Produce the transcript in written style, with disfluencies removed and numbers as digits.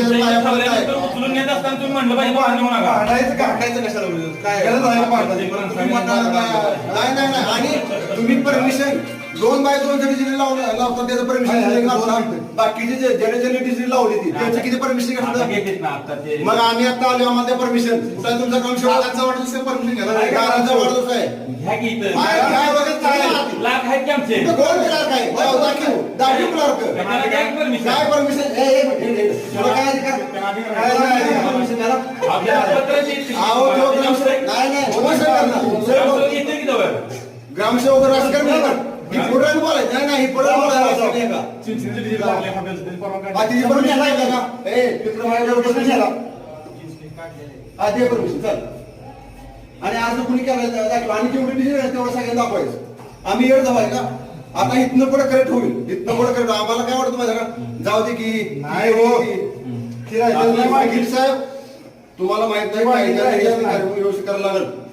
उचलून नेत असताना तुम्ही म्हणलं पाहिजे काढायचं कशाला काय नाही आणि तुम्ही परमिशन 2x2 जरी लावतात त्याचं परमिशन बाकीचे ज्याने डिझेल लावली ती त्याची किती परमिशन घेतलं मग आम्ही आता आलो आम्हाला परमिशन कुठं तुमचा काम शेवटचा वाढदिवस परमिशन घ्यायला वाढदिवस आहे लाख आहेत की आमचे कोण क्लार्क आहे दाखव क्लार्क काय परमिशन ग्रामसेवक राजकारण बोलायचं नाही आणि आज कुणी केलं दाखव आणि जेवढी तेवढं सगळ्यांना दाखवायचं आम्ही येड जावाय का आता इथनं पुढे करेक्ट होईल इथनं पुढे करेक्ट आम्हाला काय वाटतं माहिती का जाऊ दे की नाही हो साहेब तुम्हाला माहित नाही व्यवस्थित करायला लागेल